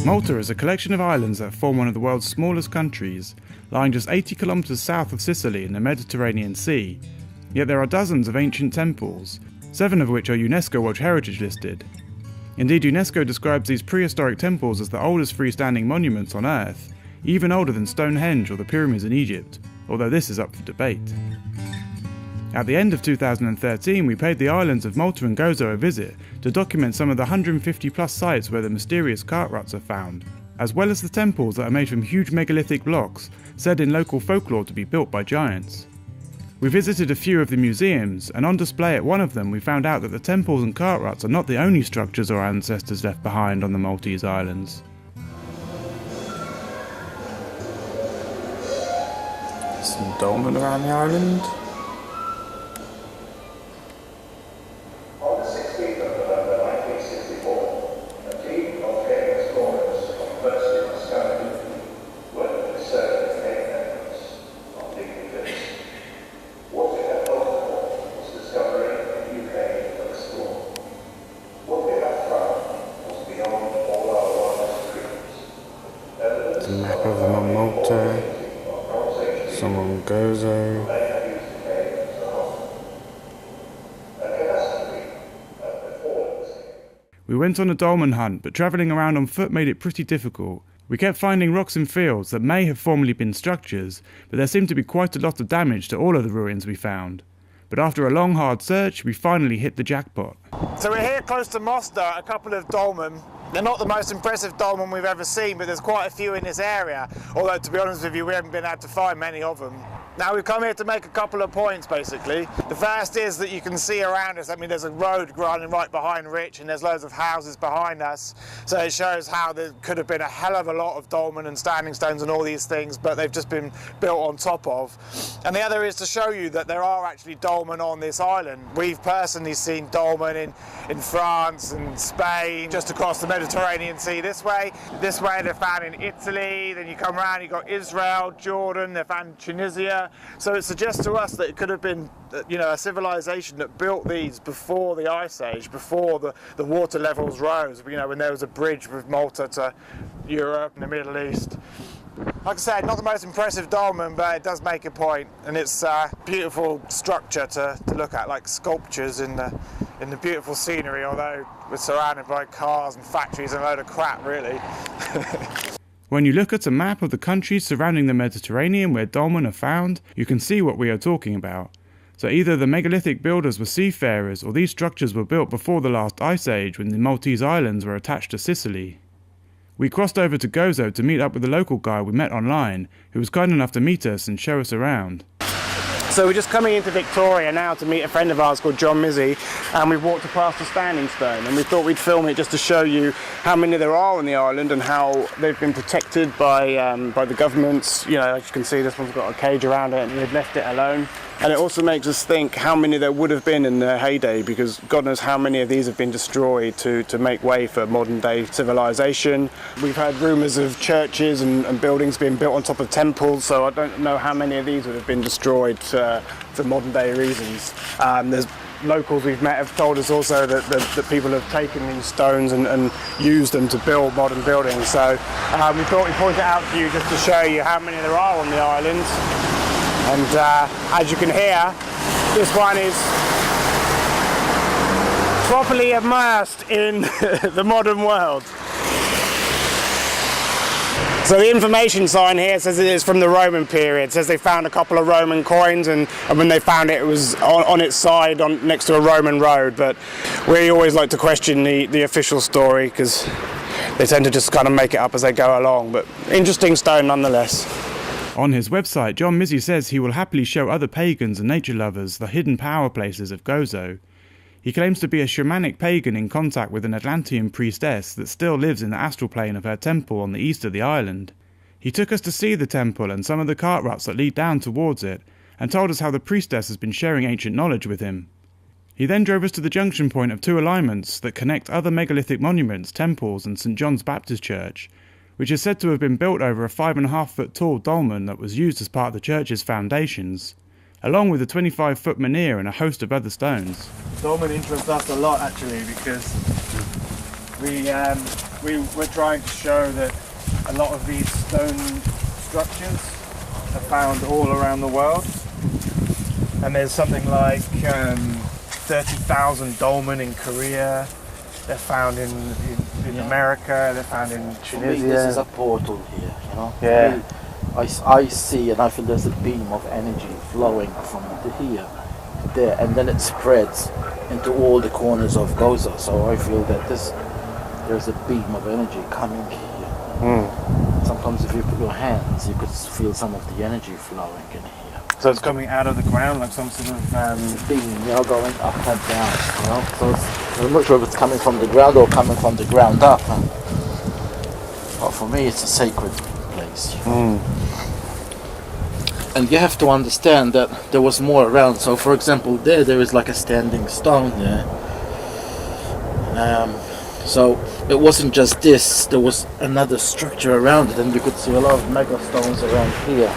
Malta is a collection of islands that form one of the world's smallest countries, lying just 80 kilometres south of Sicily in the Mediterranean Sea. Yet there are dozens of ancient temples, 7 of which are UNESCO World Heritage listed. Indeed, UNESCO describes these prehistoric temples as the oldest freestanding monuments on Earth, even older than Stonehenge or the pyramids in Egypt, although this is up for debate. At the end of 2013, we paid the islands of Malta and Gozo a visit to document some of the 150 plus sites where the mysterious cart ruts are found, as well as the temples that are made from huge megalithic blocks, said in local folklore to be built by giants. We visited a few of the museums, and on display at one of them we found out that the temples and cart ruts are not the only structures our ancestors left behind on the Maltese islands. Some dolmen around the island. The map of them on Malta, some on Gozo. We went on a dolmen hunt, but travelling around on foot made it pretty difficult. We kept finding rocks and fields that may have formerly been structures, but there seemed to be quite a lot of damage to all of the ruins we found. But after a long hard search, we finally hit the jackpot. So we're here close to Mostar, a couple of dolmen. They're not the most impressive dolmen we've ever seen, but there's quite a few in this area, although to be honest with you, we haven't been able to find many of them. Now we've come here to make a couple of points basically. The first is that you can see around us, there's a road running right behind Rich and there's loads of houses behind us. So it shows how there could have been a hell of a lot of dolmen and standing stones and all these things, but they've just been built on top of. And the other is to show you that there are actually dolmen on this island. We've personally seen dolmen in France and Spain, just across the Mediterranean Sea this way. This way they're found in Italy, then you come around, you've got Israel, Jordan, they're found in Tunisia. So it suggests to us that it could have been, a civilization that built these before the Ice Age, before the water levels rose, when there was a bridge with Malta to Europe and the Middle East. Like I said, not the most impressive dolmen, but it does make a point, and it's a beautiful structure to look at, like sculptures in the beautiful scenery, although we're surrounded by cars and factories and a load of crap, really. When you look at a map of the countries surrounding the Mediterranean where dolmen are found, you can see what we are talking about. So either the megalithic builders were seafarers, or these structures were built before the last ice age when the Maltese islands were attached to Sicily. We crossed over to Gozo to meet up with the local guy we met online, who was kind enough to meet us and show us around. So we're just coming into Victoria now to meet a friend of ours called John Mizzy, and we've walked past a standing stone, and we thought we'd film it just to show you how many there are on the island and how they've been protected by the governments. As you can see, this one's got a cage around it and they've left it alone. And it also makes us think how many there would have been in their heyday, because God knows how many of these have been destroyed to make way for modern day civilization. We've heard rumours of churches and buildings being built on top of temples, so I don't know how many of these would have been destroyed for modern day reasons. There's locals we've met have told us also that people have taken these stones and used them to build modern buildings. So we thought we'd point it out to you just to show you how many there are on the island. And as you can hear, this one is properly immersed in the modern world. So the information sign here says it is from the Roman period. It says they found a couple of Roman coins, and when they found it, it was on its side next to a Roman road. But we always like to question the official story, because they tend to just kind of make it up as they go along. But interesting stone nonetheless. On his website, John Mizzy says he will happily show other pagans and nature lovers the hidden power places of Gozo. He claims to be a shamanic pagan in contact with an Atlantean priestess that still lives in the astral plane of her temple on the east of the island. He took us to see the temple and some of the cart ruts that lead down towards it, and told us how the priestess has been sharing ancient knowledge with him. He then drove us to the junction point of 2 alignments that connect other megalithic monuments, temples and St John's Baptist Church, which is said to have been built over a 5.5-foot tall dolmen that was used as part of the church's foundations, along with a 25-foot menhir and a host of other stones. Dolmen interests us a lot actually, because we we're trying to show that a lot of these stone structures are found all around the world. And there's something like 30,000 dolmen in Korea. They're found in America. They're found in Tunisia. For me, this is a portal here, you know. Yeah. For me, I see and I feel there's a beam of energy flowing from here to there, and then it spreads into all the corners of Gozo. So I feel that there's a beam of energy coming here. Sometimes if you put your hands, you could feel some of the energy flowing in here. So it's coming out of the ground like some sort of Beam, you know, going up and down, you know. So I'm not sure if it's coming from the ground or coming from the ground up. But for me, it's a sacred place. And you have to understand that there was more around. So, for example, there is like a standing stone there. So it wasn't just this. There was another structure around it, and you could see a lot of mega stones around here.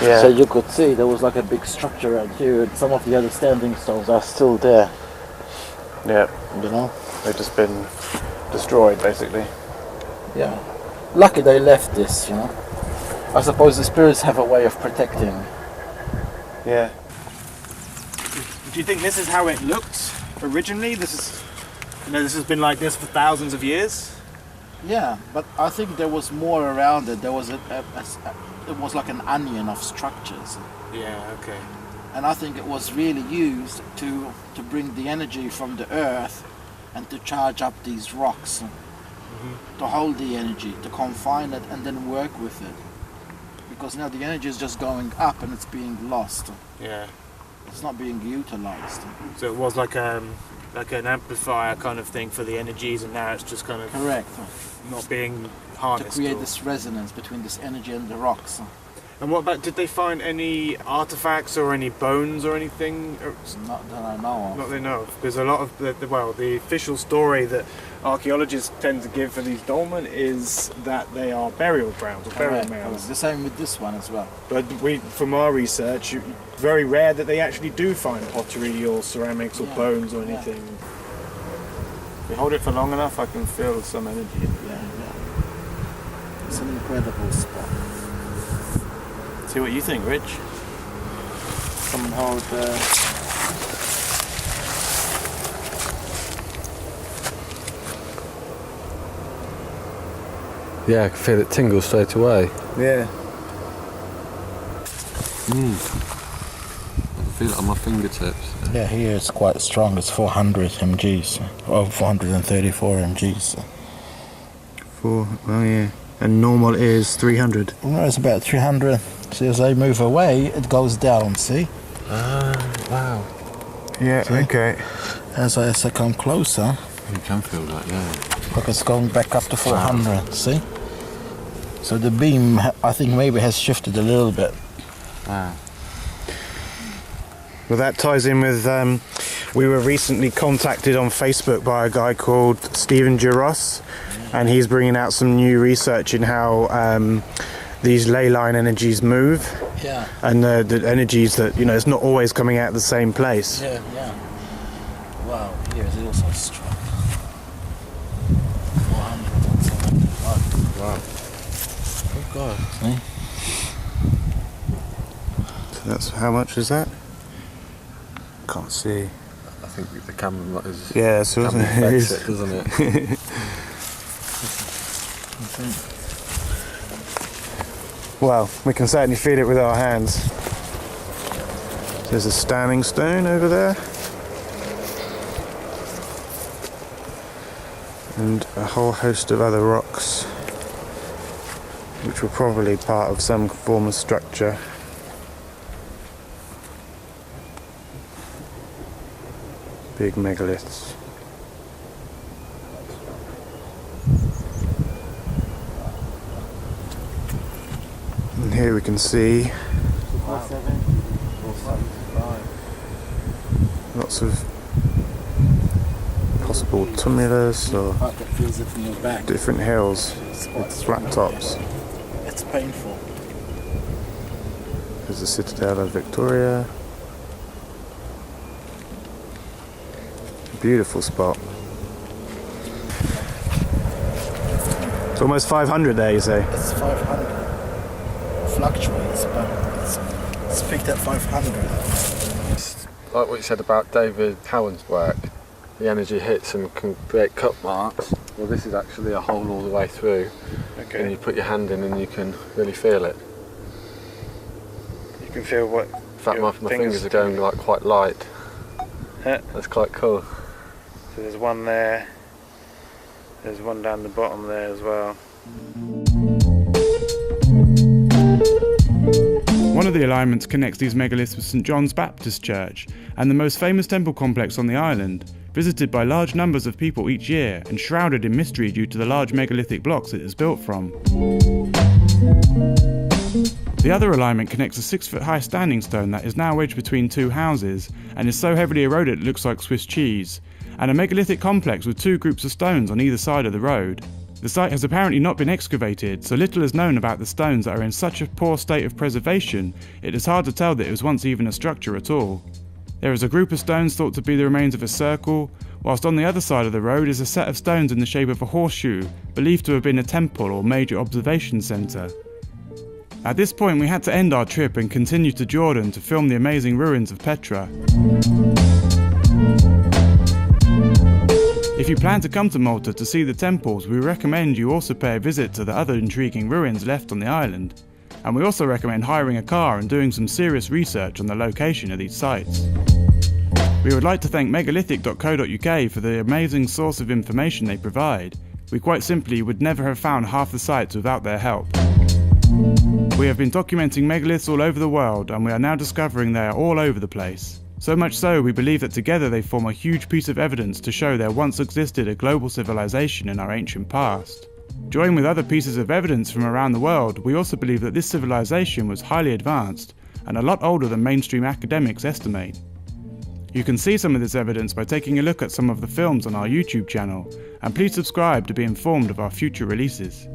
Yeah. So you could see there was like a big structure around here, and some of the other standing stones are still there. Yeah. You know? They've just been destroyed, basically. Yeah. Lucky they left this, you know. I suppose the spirits have a way of protecting. Yeah. Do you think this is how it looked originally? This has been like this for thousands of years? Yeah, but I think there was more around it. There was it was like an onion of structures. Yeah, okay. And I think it was really used to bring the energy from the earth and to charge up these rocks, to hold the energy, to confine it and then work with it. Because now the energy is just going up and it's being lost. Yeah. It's not being utilized. So it was like an amplifier kind of thing for the energies, and now it's just kind of Correct. not being To harnessed. create this resonance between this energy and the rocks. And what about, did they find any artifacts or any bones or anything? Not that I know of. Not they know of. There's a lot of the official story that archaeologists tend to give for these dolmen is that they are burial grounds or burial Correct. mounds. The same with this one as well. But from our research, very rare that they actually do find pottery or ceramics or bones or anything. If we hold it for long enough, I can feel some energy in it. Yeah. It's an incredible spot. See what you think, Rich. Come and hold. Yeah, I can feel it tingle straight away. Yeah. I can feel it on my fingertips. Yeah, here it's quite strong. It's 400 mgs, or 434 mgs. Well, yeah. And normal is 300. No, it's about 300. See, as I move away, it goes down. See? Ah, wow. Yeah. See? Okay. As I come closer, You can feel that, yeah. look, it's going back up to 400. See? So the beam, I think, maybe has shifted a little bit. Wow. Well, that ties in with, we were recently contacted on Facebook by a guy called Stephen Giros, and he's bringing out some new research in how these ley line energies move, Yeah. and the energies that, it's not always coming out of the same place. Yeah. Wow, here is also strong. 475. Wow. Oh God. See? So that's, how much is that? Can't see. I think the camera is. Yeah, so Camera it affects is. it, doesn't it? Well, we can certainly feel it with our hands. There's a standing stone over there. And a whole host of other rocks, which were probably part of some form of structure. Big megaliths. And here we can see lots of possible tumulus or That feels it in your back. different hills with flat tops. It's painful. There's the Citadel of Victoria. Beautiful spot. It's almost 500 there, you say? It's 500. Fluctuates, but it's peaked at 500. Like what you said about David Cowan's work, the energy hits and can create cut marks. Well, this is actually a hole all the way through. Okay. And you put your hand in and you can really feel it. You can feel what? In fact, my fingers are going like quite light. Yeah. That's quite cool. So there's one there. There's one down the bottom there as well. One of the alignments connects these megaliths with St John's Baptist Church and the most famous temple complex on the island, visited by large numbers of people each year and shrouded in mystery due to the large megalithic blocks it is built from. The other alignment connects a 6-foot high standing stone that is now wedged between two houses and is so heavily eroded it looks like Swiss cheese, and a megalithic complex with 2 groups of stones on either side of the road. The site has apparently not been excavated, so little is known about the stones that are in such a poor state of preservation, it is hard to tell that it was once even a structure at all. There is a group of stones thought to be the remains of a circle, whilst on the other side of the road is a set of stones in the shape of a horseshoe, believed to have been a temple or major observation centre. At this point we had to end our trip and continue to Jordan to film the amazing ruins of Petra. If you plan to come to Malta to see the temples, we recommend you also pay a visit to the other intriguing ruins left on the island, and we also recommend hiring a car and doing some serious research on the location of these sites. We would like to thank megalithic.co.uk for the amazing source of information they provide. We quite simply would never have found half the sites without their help. We have been documenting megaliths all over the world, and we are now discovering they are all over the place. So much so, we believe that together they form a huge piece of evidence to show there once existed a global civilization in our ancient past. Joined with other pieces of evidence from around the world, we also believe that this civilization was highly advanced and a lot older than mainstream academics estimate. You can see some of this evidence by taking a look at some of the films on our YouTube channel, and please subscribe to be informed of our future releases.